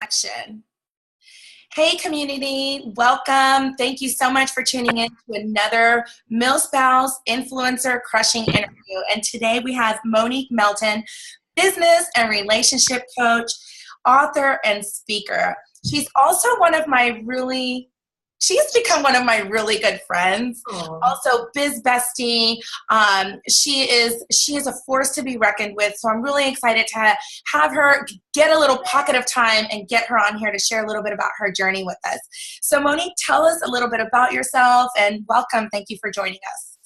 Action. Hey community, welcome. Thank you so much for tuning in to another MilSpouse Influencer Crushing interview. And today we have Monique Melton, business and relationship coach, author, and speaker. She's also she's become one of my really good friends. Aww. Also biz bestie. She is a force to be reckoned with. So I'm really excited to have her get a little pocket of time and get her on here to share a little bit about her journey with us. So Monique, tell us a little bit about yourself and welcome. Thank you for joining us.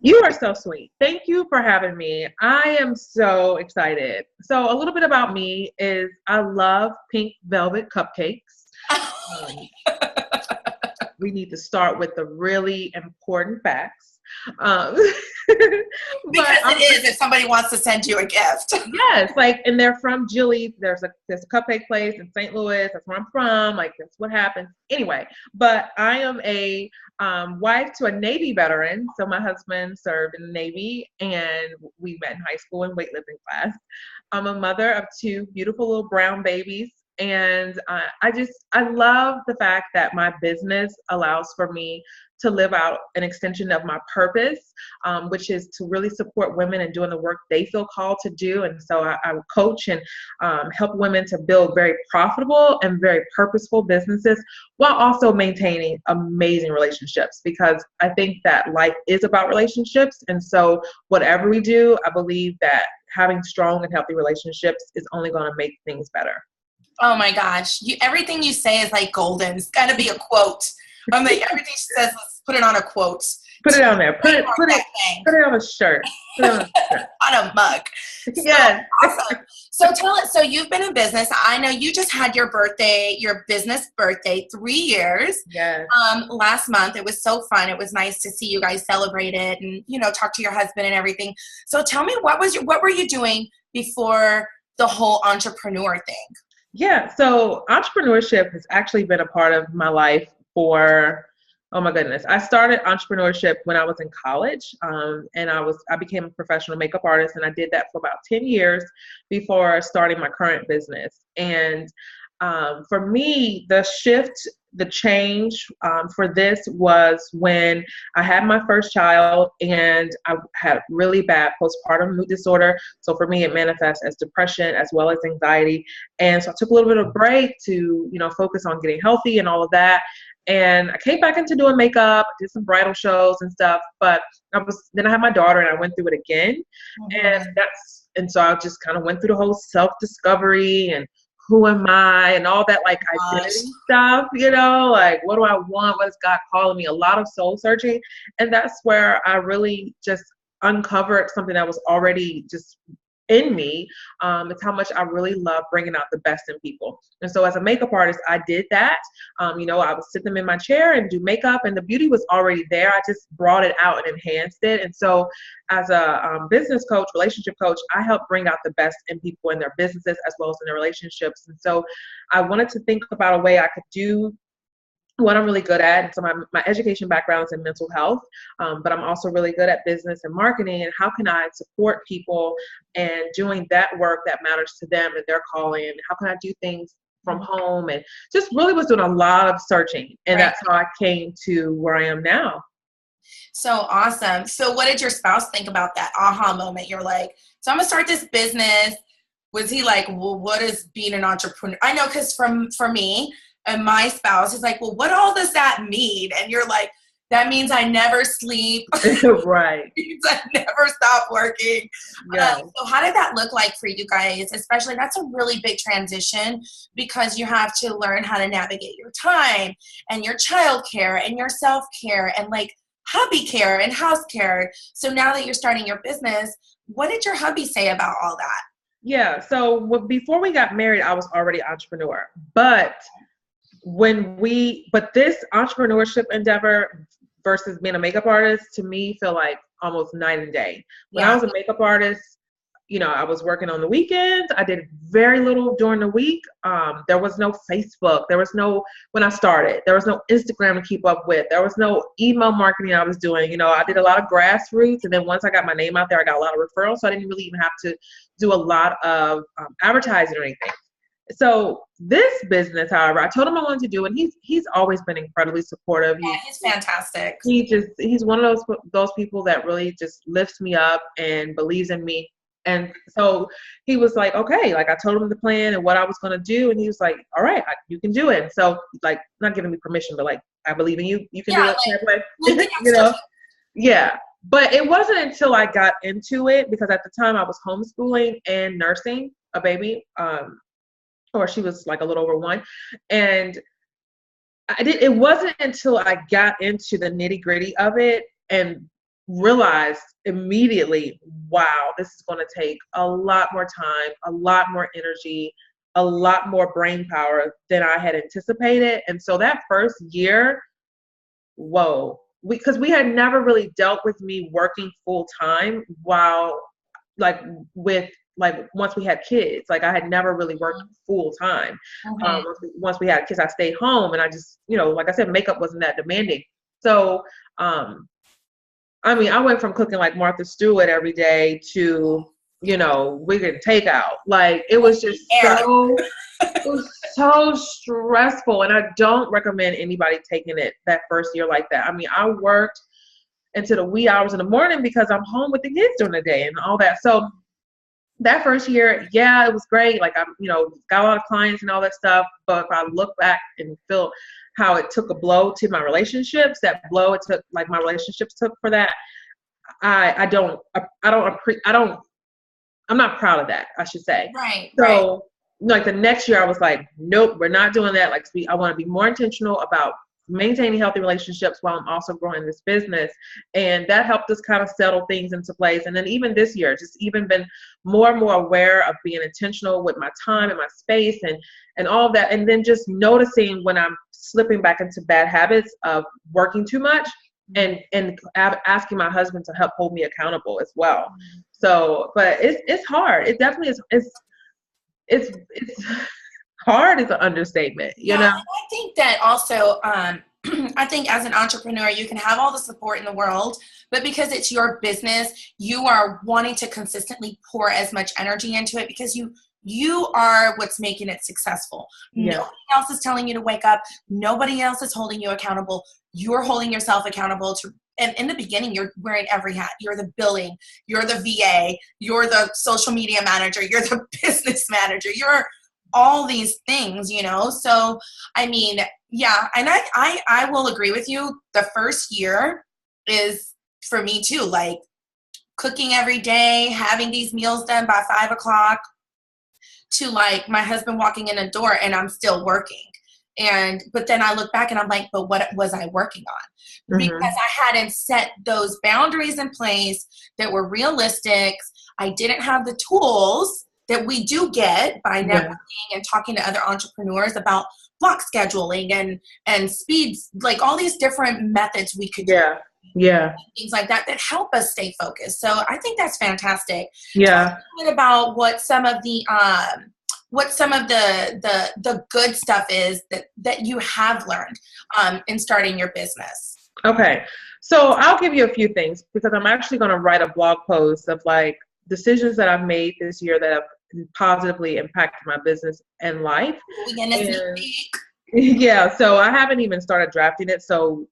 You are so sweet. Thank you for having me. I am so excited. So a little bit about me is I love pink velvet cupcakes. We need to start with the really important facts. Because it is if somebody wants to send you a gift. Yes, and they're from Jilly's. There's a cupcake place in St. Louis. That's where I'm from. That's what happens. Anyway, but I am a wife to a Navy veteran. So my husband served in the Navy, and we met in high school in weightlifting class. I'm a mother of two beautiful little brown babies. And I love the fact that my business allows for me to live out an extension of my purpose, which is to really support women in doing the work they feel called to do. And so I coach and help women to build very profitable and very purposeful businesses while also maintaining amazing relationships, because I think that life is about relationships. And so whatever we do, I believe that having strong and healthy relationships is only going to make things better. Oh my gosh. Everything you say is like golden. It's got to be a quote. I'm like, everything she says, let's put it on a quote. Put it on there. Put it on a shirt. Put it on a shirt. On a mug. Yes. Awesome. So tell us, so you've been in business. I know you just had your business birthday, 3 years. Yes. Last month. It was so fun. It was nice to see you guys celebrate it and, talk to your husband and everything. So tell me, what were you doing before the whole entrepreneur thing? Yeah, so entrepreneurship has actually been a part of my life for, oh my goodness. I started entrepreneurship when I was in college, and I became a professional makeup artist, and I did that for about 10 years before starting my current business. And for me, the change for this was when I had my first child, and I had really bad postpartum mood disorder. So for me, it manifests as depression as well as anxiety. And so I took a little bit of a break to, focus on getting healthy and all of that. And I came back into doing makeup, did some bridal shows and stuff. But then I had my daughter, and I went through it again. Mm-hmm. And so I just kind of went through the whole self-discovery and who am I and all that identity stuff, what do I want? What is God calling me? A lot of soul searching. And that's where I really just uncovered something that was already just in me. It's how much I really love bringing out the best in people. And so as a makeup artist, I did that. I would sit them in my chair and do makeup, and the beauty was already there. I just brought it out and enhanced it. And so as a business coach, relationship coach, I help bring out the best in people in their businesses as well as in their relationships. And so I wanted to think about a way I could do what I'm really good at. And so my education background is in mental health, but I'm also really good at business and marketing. And how can I support people and doing that work that matters to them and their calling? And how can I do things from home? And just really was doing a lot of searching. And That's how I came to where I am now. So awesome. So what did your spouse think about that aha moment? You're like, so I'm going to start this business. Was he like, well, what is being an entrepreneur? I know, because for me, and my spouse is like, well, what all does that mean? And you're like, that means I never sleep. Right. It means I never stop working. Yeah. So how did that look like for you guys? Especially, that's a really big transition, because you have to learn how to navigate your time and your childcare and your self-care and hubby care and house care. So now that you're starting your business, what did your hubby say about all that? Yeah. So before we got married, I was already an entrepreneur, but this entrepreneurship endeavor versus being a makeup artist, to me, feel like almost night and day. When I was a makeup artist, I was working on the weekends. I did very little during the week. There was no Facebook. When I started, there was no Instagram to keep up with. There was no email marketing I was doing. I did a lot of grassroots. And then once I got my name out there, I got a lot of referrals. So I didn't really even have to do a lot of advertising or anything. So this business, however, I told him I wanted to do it. He's always been incredibly supportive. Yeah, he's fantastic. He's one of those people that really just lifts me up and believes in me. And so he was like, okay, like I told him the plan and what I was going to do. And he was like, all right, you can do it. And so like, not giving me permission, but like, I believe in you. You can do it that way. You know? Yeah. But it wasn't until I got into it, because at the time I was homeschooling and nursing a baby, or she was like a little over 1. And it wasn't until I got into the nitty gritty of it and realized immediately, wow, this is going to take a lot more time, a lot more energy, a lot more brain power than I had anticipated. And so that first year, whoa, because we had never really dealt with me working full time while like with like once we had kids. Like I had never really worked full time. Once we had kids, I stayed home, and I just, like I said, makeup wasn't that demanding. So I mean, I went from cooking like Martha Stewart every day to, we could take out. Like it was just it was so stressful. And I don't recommend anybody taking it that first year like that. I mean, I worked into the wee hours in the morning because I'm home with the kids during the day and all that. So that first year, yeah, it was great. Like I'm, got a lot of clients and all that stuff. But if I look back and feel how it took a blow to my relationships, that blow it took, like my relationships took for that, I'm not proud of that, I should say. Right. So like the next year I was like, nope, we're not doing that. Like I want to be more intentional about maintaining healthy relationships while I'm also growing this business. And that helped us kind of settle things into place. And then even this year, just even been more and more aware of being intentional with my time and my space and all of that. And then just noticing when I'm slipping back into bad habits of working too much, and asking my husband to help hold me accountable as well. So, but it's hard. It definitely is. It's hard is an understatement, you know? I think that also, I think as an entrepreneur, you can have all the support in the world, but because it's your business, you are wanting to consistently pour as much energy into it because you are what's making it successful. Yeah. Nobody else is telling you to wake up. Nobody else is holding you accountable. You're holding yourself accountable to. And in the beginning, you're wearing every hat. You're the billing, you're the VA, you're the social media manager, you're the business manager, you're all these things, So, I mean, yeah. And I will agree with you. The first year is for me too, like cooking every day, having these meals done by 5:00 to like my husband walking in a door and I'm still working. But then I look back and I'm like, but what was I working on? Because I hadn't set those boundaries in place that were realistic. I didn't have the tools that we do get by networking and talking to other entrepreneurs about block scheduling and speeds, like all these different methods we could do. Yeah. Things like that help us stay focused. So I think that's fantastic. Yeah. Talk a bit about what some of the good stuff is that you have learned in starting your business. Okay. So I'll give you a few things because I'm actually going to write a blog post of like decisions that I've made this year that have positively impacted my business and life. Yeah, so I haven't even started drafting it, so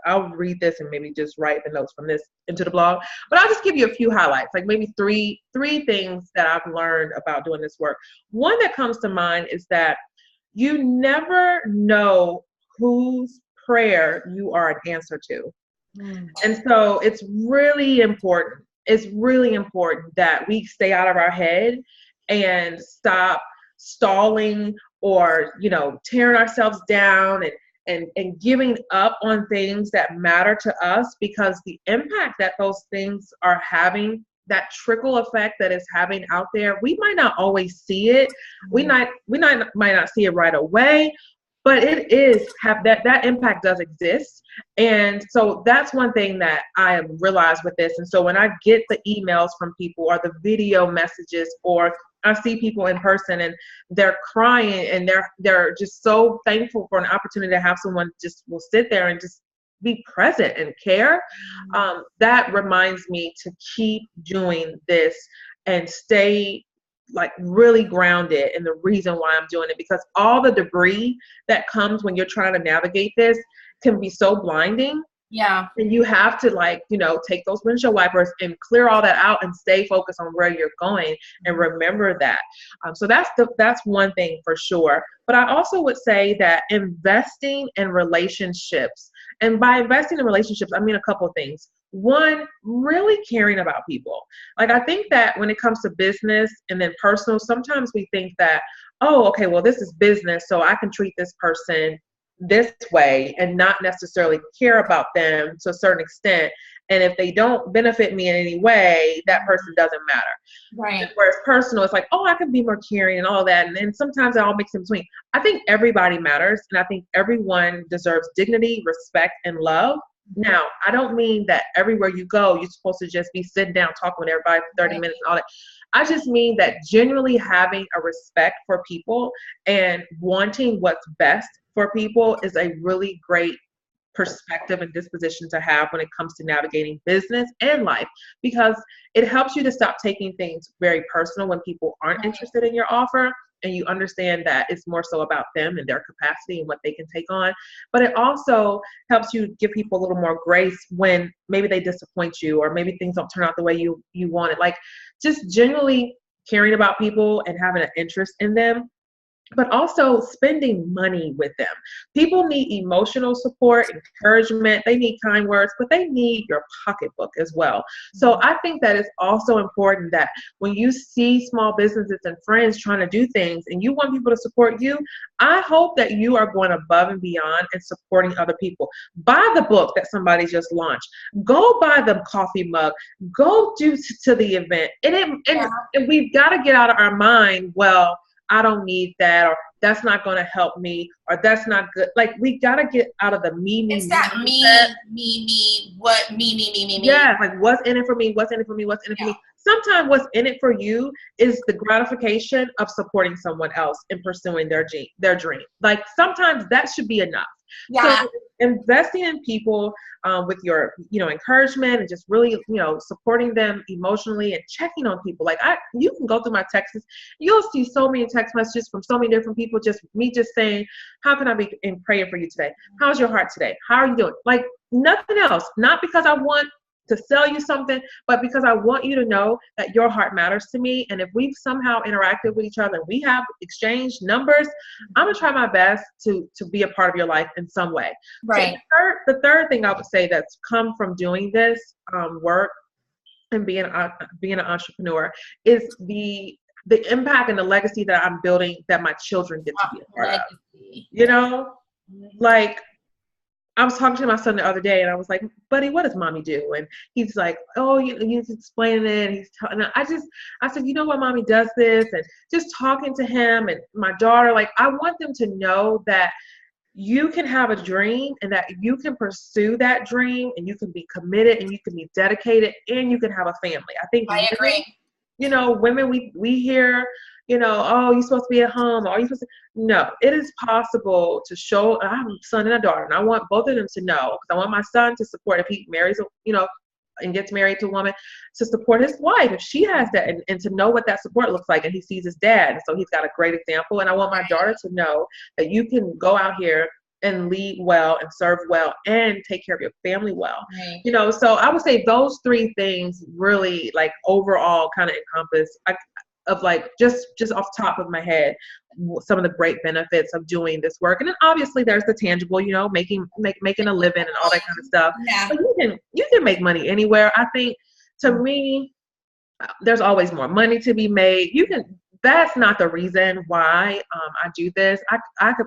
I'll read this and maybe just write the notes from this into the blog. But I'll just give you a few highlights, like maybe three things that I've learned about doing this work. One that comes to mind is that you never know whose prayer you are an answer to. And so it's really important. It's really important that we stay out of our head and stop stalling or, tearing ourselves down and giving up on things that matter to us, because the impact that those things are having, that trickle effect that it's having out there, we might not always see it. We might not see it right away, but that impact does exist. And so that's one thing that I have realized with this. And so when I get the emails from people or the video messages, or I see people in person and they're crying and they're just so thankful for an opportunity to have someone just will sit there and just be present and care. That reminds me to keep doing this and stay like really grounded in the reason why I'm doing it, because all the debris that comes when you're trying to navigate this can be so blinding. Yeah. And you have to, like, you know, take those windshield wipers and clear all that out and stay focused on where you're going and remember that. So that's one thing for sure. But I also would say that investing in relationships, and by investing in relationships, I mean a couple of things. One, really caring about people. Like, I think that when it comes to business and then personal, sometimes we think that, oh, okay, well, this is business, so I can treat this person this way and not necessarily care about them to a certain extent. And if they don't benefit me in any way, that person doesn't matter. Right. Whereas personal, it's like, oh, I can be more caring and all that. And then sometimes it all mixes in between. I think everybody matters. And I think everyone deserves dignity, respect, and love. Now, I don't mean that everywhere you go, you're supposed to just be sitting down talking with everybody for 30 minutes and all that. I just mean that genuinely having a respect for people and wanting what's best for people is a really great perspective and disposition to have when it comes to navigating business and life, because it helps you to stop taking things very personal when people aren't interested in your offer, and you understand that it's more so about them and their capacity and what they can take on. But it also helps you give people a little more grace when maybe they disappoint you or maybe things don't turn out the way you want it. Like, just genuinely caring about people and having an interest in them, but also spending money with them. People need emotional support, encouragement. They need kind words, but they need your pocketbook as well. So I think that it's also important that when you see small businesses and friends trying to do things and you want people to support you, I hope that you are going above and beyond and supporting other people. Buy the book that somebody just launched. Go buy the coffee mug. Go to the event. And we've got to get out of our mind, well, I don't need that, or that's not going to help me, or that's not good. Like, we got to get out of the me. It's that me. Yeah, like, what's in it for me? What's in it for me? What's in it for me? Sometimes what's in it for you is the gratification of supporting someone else in pursuing their dream. Like, sometimes that should be enough. Yeah. So investing in people with your, encouragement and just really, supporting them emotionally and checking on people. Like, you can go through my texts. You'll see so many text messages from so many different people, just me just saying, how can I be in praying for you today? How's your heart today? How are you doing? Like, nothing else. Not because I want to sell you something, but because I want you to know that your heart matters to me. And if we've somehow interacted with each other and we have exchanged numbers, I'm gonna try my best to be a part of your life in some way. Right. So the third thing I would say that's come from doing this work and being an entrepreneur is the impact and the legacy that I'm building that my children get to be a part of. Like, I was talking to my son the other day, and I was like, buddy, what does mommy do? And he's like, oh, he's explaining it. And I said, you know what, mommy does this, and just talking to him and my daughter, like, I want them to know that you can have a dream and that you can pursue that dream and you can be committed and you can be dedicated and you can have a family. I think I agree. Women, we hear, oh, you're supposed to be at home, or you're supposed to. No, it is possible to show. I have a son and a daughter, and I want both of them to know, because I want my son to support if he marries, and gets married to a woman, to support his wife if she has that, and to know what that support looks like. And he sees his dad, and so he's got a great example. And I want my daughter to know that you can go out here and lead well and serve well and take care of your family well. Right. So I would say those three things really, like, overall kind of encompass of like just off the top of my head some of the great benefits of doing this work. And then obviously there's the tangible, making a living and all that kind of stuff. Yeah. But you can make money anywhere. I think, to me, there's always more money to be made. That's not the reason why I do this. I could,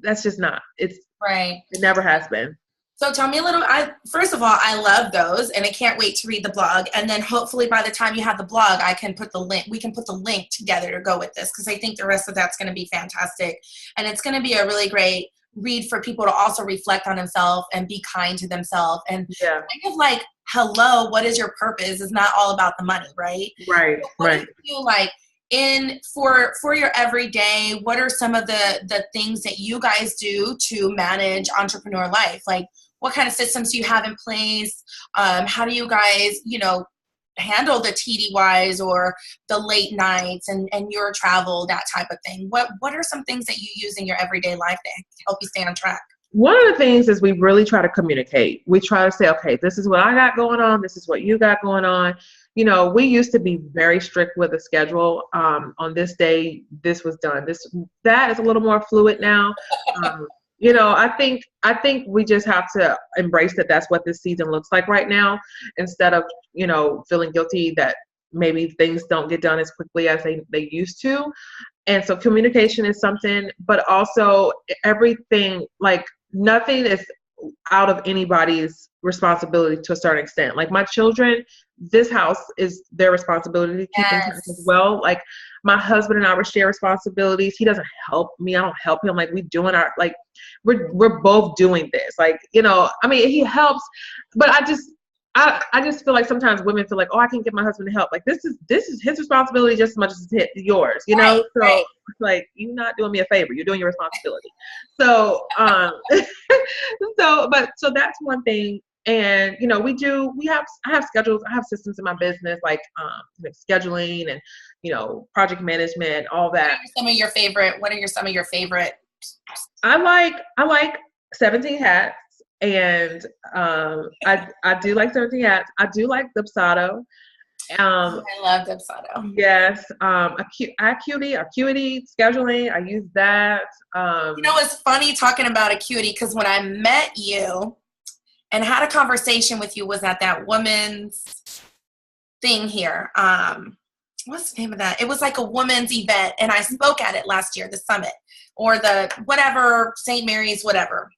that's just not, it's right. It never has been. So tell me a little, first of all, I love those, and I can't wait to read the blog. And then hopefully by the time you have the blog, we can put the link together to go with this, because I think the rest of that's going to be fantastic. And it's going to be a really great read for people to also reflect on themselves and be kind to themselves. And kind of like, hello, what is your purpose? It's not all about the money, right? Right, right. Do you feel like, for your everyday, what are some of the things that you guys do to manage entrepreneur life? Like, what kind of systems do you have in place? How do you guys, handle the TDYs or the late nights and your travel, that type of thing? What are some things that you use in your everyday life that help you stay on track? One of the things is we really try to communicate. We try to say, okay, this is what I got going on. This is what you got going on. You know, we used to be very strict with the schedule. On this day, this was done. That is a little more fluid now. You know, I think we just have to embrace that that's what this season looks like right now, instead of, you know, feeling guilty that maybe things don't get done as quickly as they used to. And so communication is something, but also everything, like nothing is out of anybody's responsibility to a certain extent. Like my children, this house is their responsibility to keep in touch as well. Like my husband and I were share responsibilities. He doesn't help me. I don't help him. Like we're both doing this. Like, you know, I mean, he helps, but I just feel like sometimes women feel like, oh, I can't get my husband to help. Like this is his responsibility just as much as it's yours, you know? So it's like, you're not doing me a favor. You're doing your responsibility. So, so that's one thing. And, you know, I have schedules, I have systems in my business, like, scheduling and, you know, project management, all that. What are some of your favorite? I like 17 hats. And I do like 17 hats. I do like Dipsado. I love Dipsado. Yes. Acuity scheduling. I use that. You know, it's funny talking about Acuity because when I met you and had a conversation with you was at that woman's thing here. What's the name of that? It was like a women's event, and I spoke at it last year, the summit or the whatever, St. Mary's, whatever.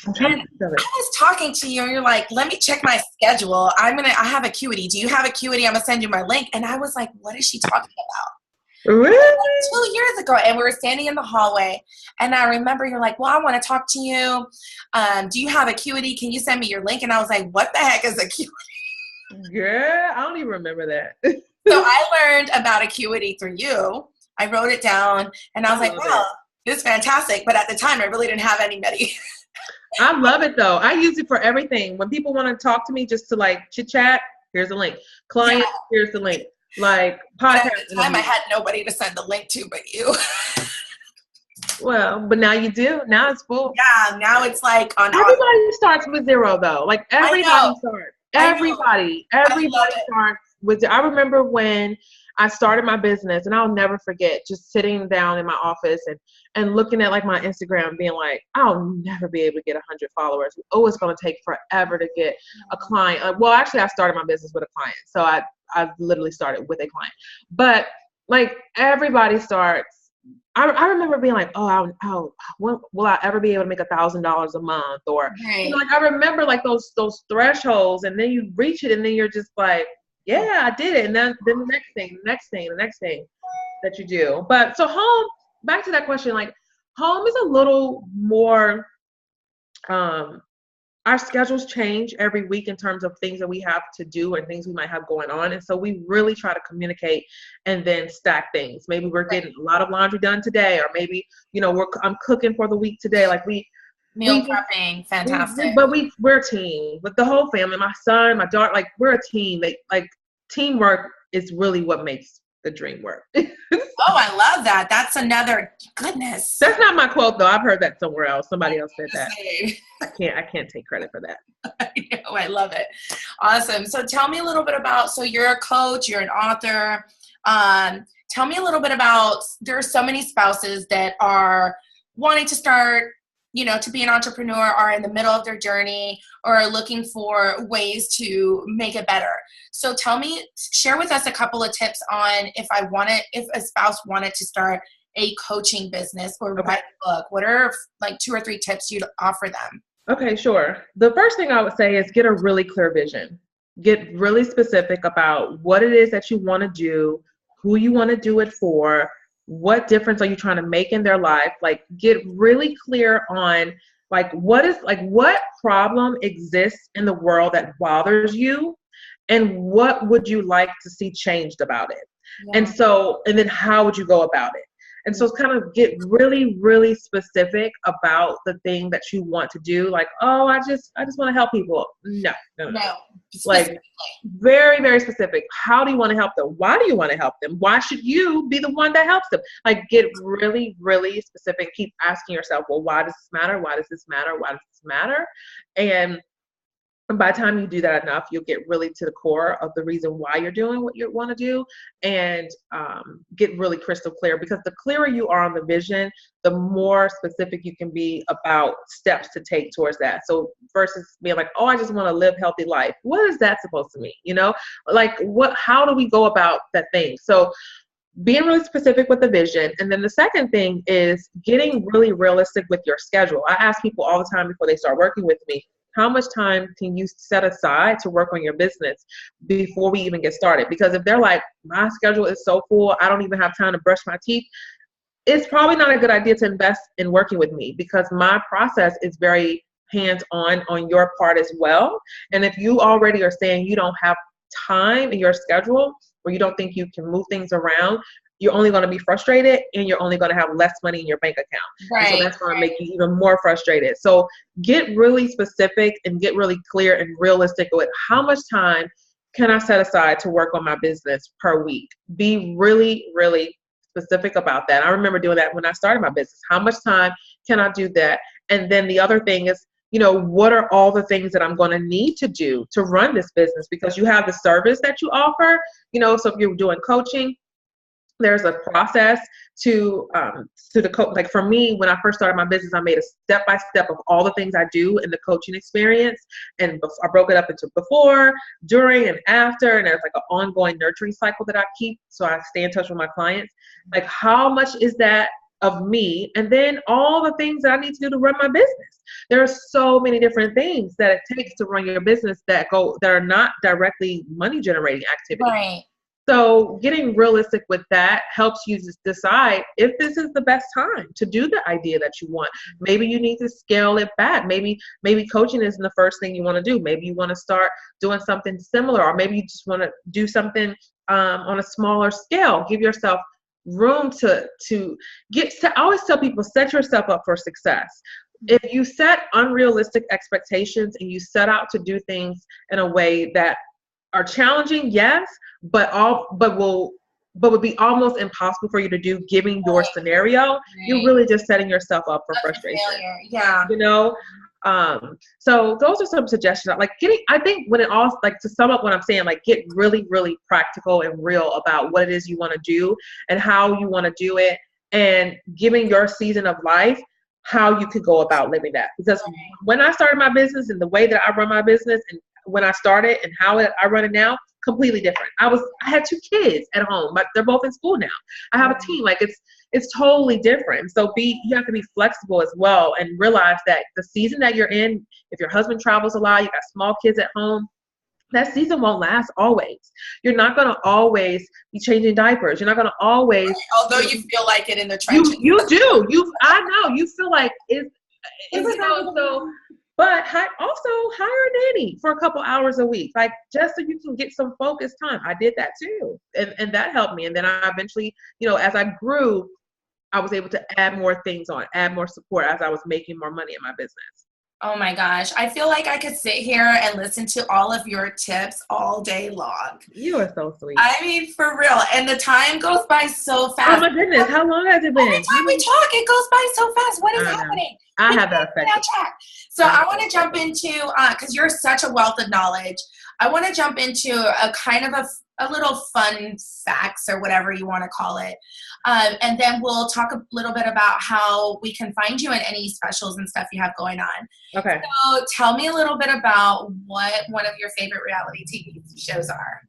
And I was talking to you and you're like, let me check my schedule. I have Acuity. Do you have Acuity? I'm going to send you my link. And I was like, what is she talking about? Really? Like 2 years ago. And we were standing in the hallway. And I remember you're like, well, I want to talk to you. Do you have Acuity? Can you send me your link? And I was like, what the heck is Acuity? Girl, I don't even remember that. So I learned about Acuity through you. I wrote it down and I was like, wow, this is fantastic. But at the time, I really didn't have anybody. I love it though. I use it for everything. When people want to talk to me just to like chit chat, here's a link. Client, here's the link. Like podcast. At the time, I had nobody to send the link to but you. Well, but now you do. Now it's full. Yeah, now it's like on. Everybody starts with zero though. Like everybody starts. Everybody starts with. I remember when I started my business, and I'll never forget just sitting down in my office and looking at like my Instagram and being like, I'll never be able to get 100 followers. Oh, it's going to take forever to get a client. Well, actually I started my business with a client. So I literally started with a client, but like everybody starts. I remember being like, when will I ever be able to make $1,000 a month? Or, you know, like I remember like those thresholds, and then you reach it and then you're just like, yeah, I did it. And then the next thing that you do. But so home, back to that question, like home is a little more, our schedules change every week in terms of things that we have to do and things we might have going on. And so we really try to communicate and then stack things. Maybe we're getting a lot of laundry done today, or maybe, you know, I'm cooking for the week today. Like meal prepping, fantastic. But we're a team with the whole family, my son, my daughter, like we're a team. Like teamwork is really what makes the dream work. Oh, I love that. That's another, goodness. That's not my quote though. I've heard that somewhere else. Somebody else said that. I can't take credit for that. I know, I love it. Awesome. So tell me a little bit about, so you're a coach, you're an author. Tell me a little bit about, there are so many spouses that are wanting to start, you know, to be an entrepreneur, are in the middle of their journey, or are looking for ways to make it better. So share with us a couple of tips on if a spouse wanted to start a coaching business or write a book, what are like 2 or 3 tips you'd offer them? Okay, sure. The first thing I would say is get a really clear vision. Get really specific about what it is that you want to do, who you want to do it for, what difference are you trying to make in their life? Like get really clear on like what problem exists in the world that bothers you, and what would you like to see changed about it? Yeah. And then how would you go about it? And so kind of get really, really specific about the thing that you want to do. Like, oh, I just want to help people. No. Like very, very specific. How do you want to help them? Why do you want to help them? Why should you be the one that helps them? Like get really, really specific. Keep asking yourself, well, why does this matter? Why does this matter? Why does this matter? And by the time you do that enough, you'll get really to the core of the reason why you're doing what you want to do, and get really crystal clear, because the clearer you are on the vision, the more specific you can be about steps to take towards that. So versus being like, oh, I just want to live healthy life. What is that supposed to mean? You know, like how do we go about that thing? So being really specific with the vision. And then the second thing is getting really realistic with your schedule. I ask people all the time before they start working with me, how much time can you set aside to work on your business before we even get started? Because if they're like, my schedule is so full, I don't even have time to brush my teeth, it's probably not a good idea to invest in working with me, because my process is very hands-on on your part as well. And if you already are saying you don't have time in your schedule, or you don't think you can move things around, you're only going to be frustrated, and you're only going to have less money in your bank account. Right. And so that's going to make you even more frustrated. So get really specific and get really clear and realistic with how much time can I set aside to work on my business per week. Be really, really specific about that. I remember doing that when I started my business. How much time can I do that? And then the other thing is, you know, what are all the things that I'm going to need to do to run this business? Because you have the service that you offer, you know, so if you're doing coaching, there's a process to the like for me, when I first started my business, I made a step-by-step of all the things I do in the coaching experience. And I broke it up into before, during, and after. And there's like an ongoing nurturing cycle that I keep. So I stay in touch with my clients. Like, how much is that of me? And then all the things that I need to do to run my business. There are so many different things that it takes to run your business that are not directly money generating activities. Right. So getting realistic with that helps you just decide if this is the best time to do the idea that you want. Maybe you need to scale it back. Maybe coaching isn't the first thing you want to do. Maybe you want to start doing something similar, or maybe you just want to do something on a smaller scale. Give yourself room to get to. I always tell people, set yourself up for success. If you set unrealistic expectations and you set out to do things in a way that are challenging, yes, but would be almost impossible for you to do given your scenario, right, you're really just setting yourself up for frustration. Yeah. You know? So those are some suggestions. Like I think when it all, like to sum up what I'm saying, like get really, really practical and real about what it is you want to do and how you want to do it, and giving your season of life how you could go about living that. Because when I started my business and the way that I run my business, and when I started and how I run it now, completely different. I had 2 kids at home, but they're both in school now. I have a team. Like it's totally different. So you have to be flexible as well, and realize that the season that you're in, if your husband travels a lot, you got small kids at home, that season won't last always. You're not going to always be changing diapers. You're not going to always. Although you feel like it in the trenches. You do. I know. You feel like it's so. But also hire a nanny for a couple hours a week, like just so you can get some focused time. I did that too. And that helped me. And then I eventually, you know, as I grew, I was able to add more things on, add more support as I was making more money in my business. Oh my gosh. I feel like I could sit here and listen to all of your tips all day long. You are so sweet. I mean, for real. And the time goes by so fast. Oh my goodness. How long has it been? Every time we talk, it goes by so fast. What is happening? I have that effect. So I want to jump into, because you're such a wealth of knowledge, I want to jump into a kind of a little fun facts or whatever you want to call it. And then we'll talk a little bit about how we can find you in any specials and stuff you have going on. Okay. So tell me a little bit about what one of your favorite reality TV shows are.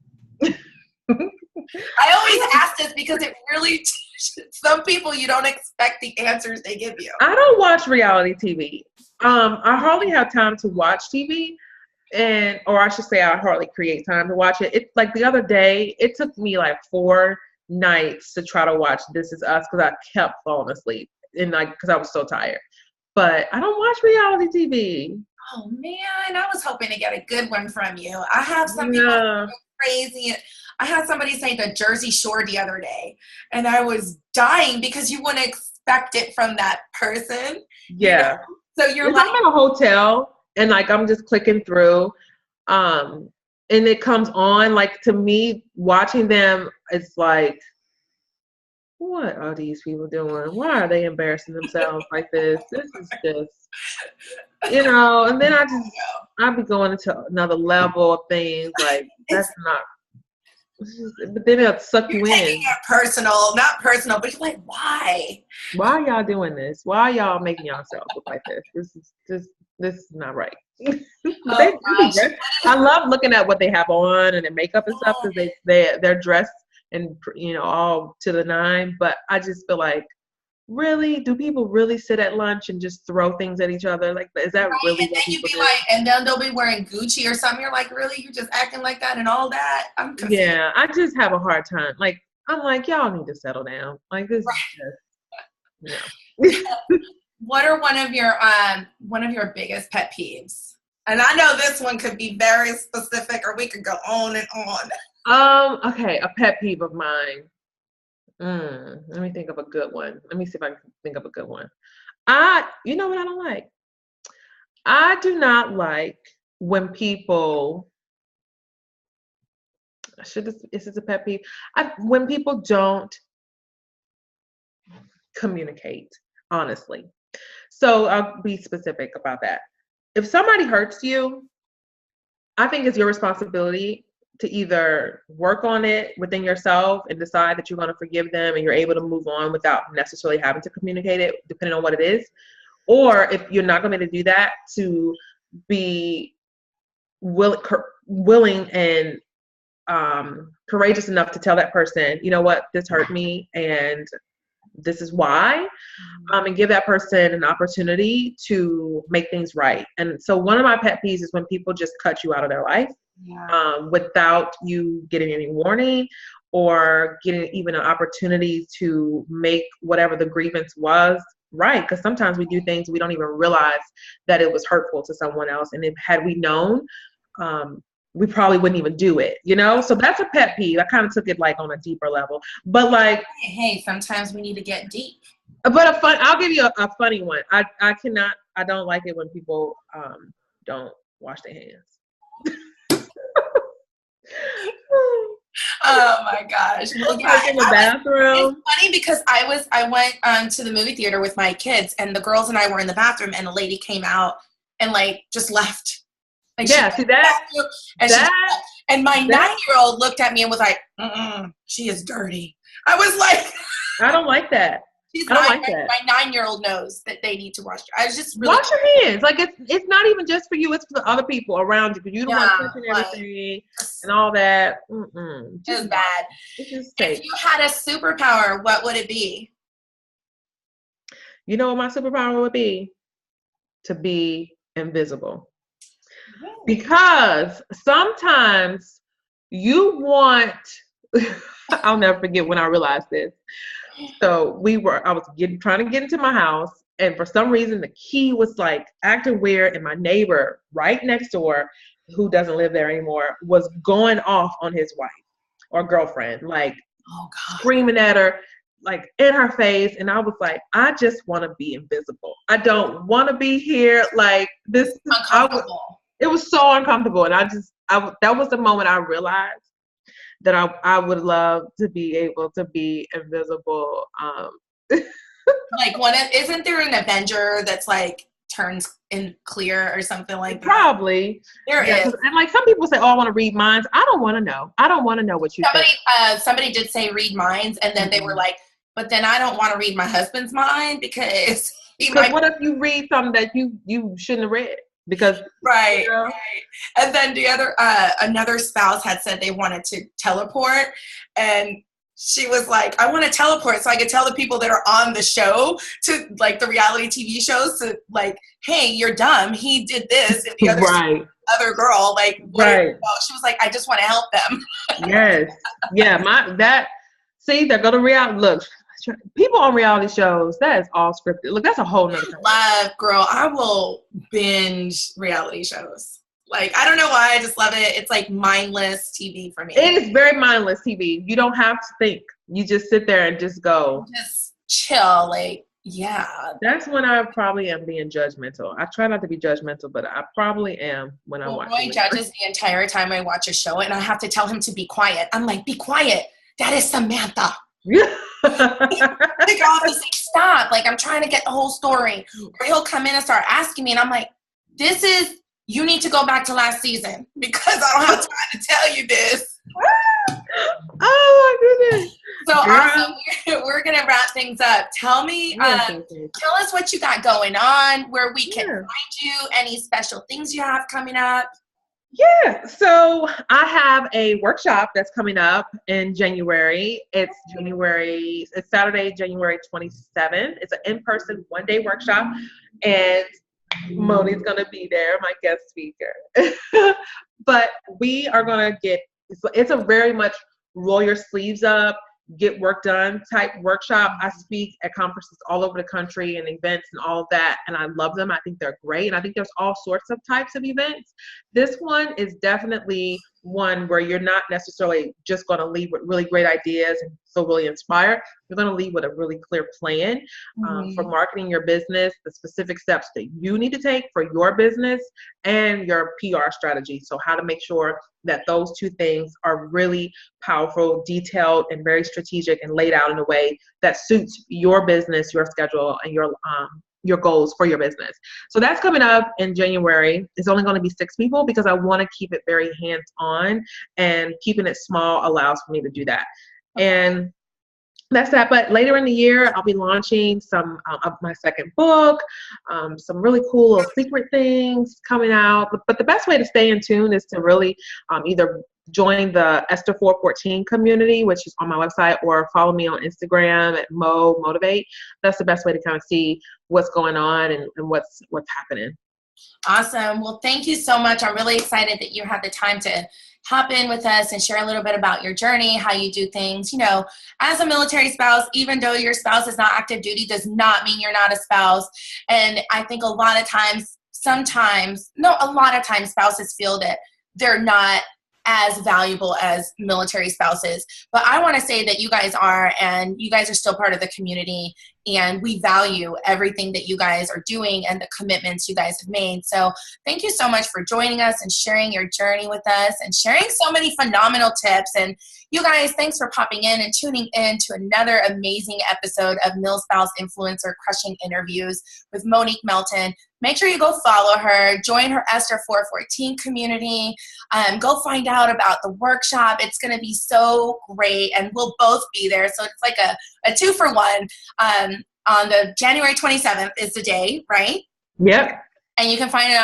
I always ask this because it really, some people you don't expect the answers they give you. I don't watch reality TV. I hardly have time to watch TV. Or I should say I hardly create time to watch it. It's like the other day, it took me like 4 nights to try to watch This Is Us because I kept falling asleep and because I was so tired. But I don't watch reality TV. Oh man, I was hoping to get a good one from you. I have some people crazy. I had somebody say the Jersey Shore the other day, and I was dying because you wouldn't expect it from that person. Yeah. You know? So you're If like, I'm in a hotel and like I'm just clicking through, and it comes on, like to me, watching them, it's like, what are these people doing? Why are they embarrassing themselves like this? This is just, and then I'll be going into another level of things like that's not, but then it'll suck you you're taking in. it personal, not personal, but you're like, why? Why are y'all doing this? Why are y'all making yourselves look like this? This is not right. But they be dressed. I love looking at what they have on and their makeup and stuff because they're dressed and all to the nine. But I just feel like, really, do people really sit at lunch and just throw things at each other? Like, is that really And what then people do? like, and then they'll be wearing Gucci or something. You're like, really? You just acting like that and all that? I'm confused. Yeah, I just have a hard time. Like, I'm like, y'all need to settle down. Like, this is just, What are one of your biggest pet peeves? And I know this one could be very specific, or we could go on and on. Okay, a pet peeve of mine. Let me think of a good one. Let me see if I can think of a good one. You know what I don't like? I do not like when people, is this a pet peeve? When people don't communicate, honestly. So I'll be specific about that. If somebody hurts you, I think it's your responsibility to either work on it within yourself and decide that you're going to forgive them and you're able to move on without necessarily having to communicate it, depending on what it is. Or if you're not going to do that, to be willing and courageous enough to tell that person, you know what, this hurt me and this is why, and give that person an opportunity to make things right. And so one of my pet peeves is when people just cut you out of their life without you getting any warning or getting even an opportunity to make whatever the grievance was right. Because sometimes we do things we don't even realize that it was hurtful to someone else. And if had we known, we probably wouldn't even do it, So that's a pet peeve. I kind of took it like on a deeper level, but like, hey, sometimes we need to get deep. But I'll give you a funny one. I don't like it when people don't wash their hands. Oh my gosh. Well, yeah, like in the bathroom. It's funny because I went to the movie theater with my kids, and the girls and I were in the bathroom, and a lady came out and like just left. Like, yeah, see that? And my 9-year-old looked at me and was like, she is dirty. I was like, I don't like that. I don't like that. My 9-year-old knows that they need to wash. I was just really wash your hands. Like it's not even just for you; it's for the other people around you. Because you don't want touching everything and all that. It was bad. If you had a superpower, what would it be? You know what my superpower would be? To be invisible. Because sometimes you want. I'll never forget when I realized this. So I was trying to get into my house, and for some reason the key was like acting weird, and my neighbor right next door, who doesn't live there anymore, was going off on his wife or girlfriend, like screaming at her, like in her face. And I was like, I just want to be invisible. I don't want to be here. Like this is uncomfortable. It was so uncomfortable, and that was the moment I realized that I would love to be able to be invisible. Like isn't there an Avenger that's like turns in clear or something like that? Probably. There is. And like some people say, oh, I want to read minds. I don't want to know. I don't want to know what you think. Somebody did say read minds, and then they were like, but then I don't want to read my husband's mind because what if you read something that you shouldn't have read? Because right. And then the other another spouse had said they wanted to teleport, and she was like, I want to teleport so I could tell the people that are on the show, to like the reality TV shows, to like, hey, you're dumb, he did this, and the other girl, like, she was like, I just want to help them. Yes. Yeah, they're gonna reality. Look, people on reality shows, that is all scripted. Look, that's a whole nother thing. Girl, I will binge reality shows. Like, I don't know why, I just love it. It's like mindless TV for me. It is very mindless TV. You don't have to think. You just sit there and just go. Just chill. Like, yeah. That's when I probably am being judgmental. I try not to be judgmental, but I probably am when I'm watching. Roy judges the entire time I watch a show, and I have to tell him to be quiet. I'm like, be quiet. That is Samantha. Like, I'll just like, stop. Like, I'm trying to get the whole story. Or he'll come in and start asking me, and I'm like, you need to go back to last season because I don't have time to tell you this. Oh my goodness. So awesome. We're going to wrap things up. Tell us what you got going on, where we can find you, any special things you have coming up. Yeah, so I have a workshop that's coming up in January. It's Saturday, January 27th. It's an in-person one-day workshop, and Moni's going to be there, my guest speaker. But we are going to it's a very much roll your sleeves up, get work done type workshop. I speak at conferences all over the country and events and all of that, and I love them. I think they're great, and I think there's all sorts of types of events. This one is definitely one where you're not necessarily just going to leave with really great ideas and feel really inspired. You're going to leave with a really clear plan for marketing your business, the specific steps that you need to take for your business, and your PR strategy. So how to make sure that those two things are really powerful, detailed, and very strategic, and laid out in a way that suits your business, your schedule, and your goals for your business. So that's coming up in January. It's only going to be 6 people because I want to keep it very hands-on, and keeping it small allows for me to do that. And that's that. But later in the year, I'll be launching some of my second book, some really cool little secret things coming out. But the best way to stay in tune is to really either join the Esther 414 community, which is on my website, or follow me on Instagram at Mo Motivate. That's the best way to kind of see what's going on and what's happening. Awesome. Well, thank you so much. I'm really excited that you had the time to hop in with us and share a little bit about your journey, how you do things. You know, as a military spouse, even though your spouse is not active duty, does not mean you're not a spouse. And I think a lot of times spouses feel that they're not as valuable as military spouses. But I want to say that you guys are, and you guys are still part of the community, and we value everything that you guys are doing and the commitments you guys have made. So thank you so much for joining us and sharing your journey with us and sharing so many phenomenal tips. And you guys, thanks for popping in and tuning in to another amazing episode of MilSpouse Influencer Crushing Interviews with Monique Melton. Make sure you go follow her, join her Esther 414 community, go find out about the workshop. It's going to be so great, and we'll both be there. So it's like a 2-for-1. On the January 27th is the day, right? Yep. And you can find it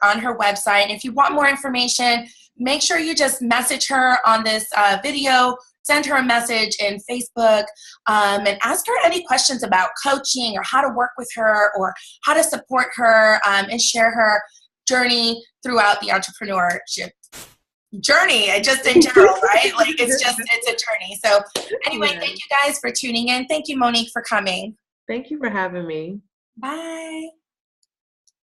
on her website. And if you want more information, make sure you just message her on this video. Send her a message in Facebook and ask her any questions about coaching or how to work with her or how to support her and share her journey throughout the entrepreneurship journey, just in general, right? Like it's a journey. So anyway, thank you guys for tuning in. Thank you, Monique, for coming. Thank you for having me. Bye.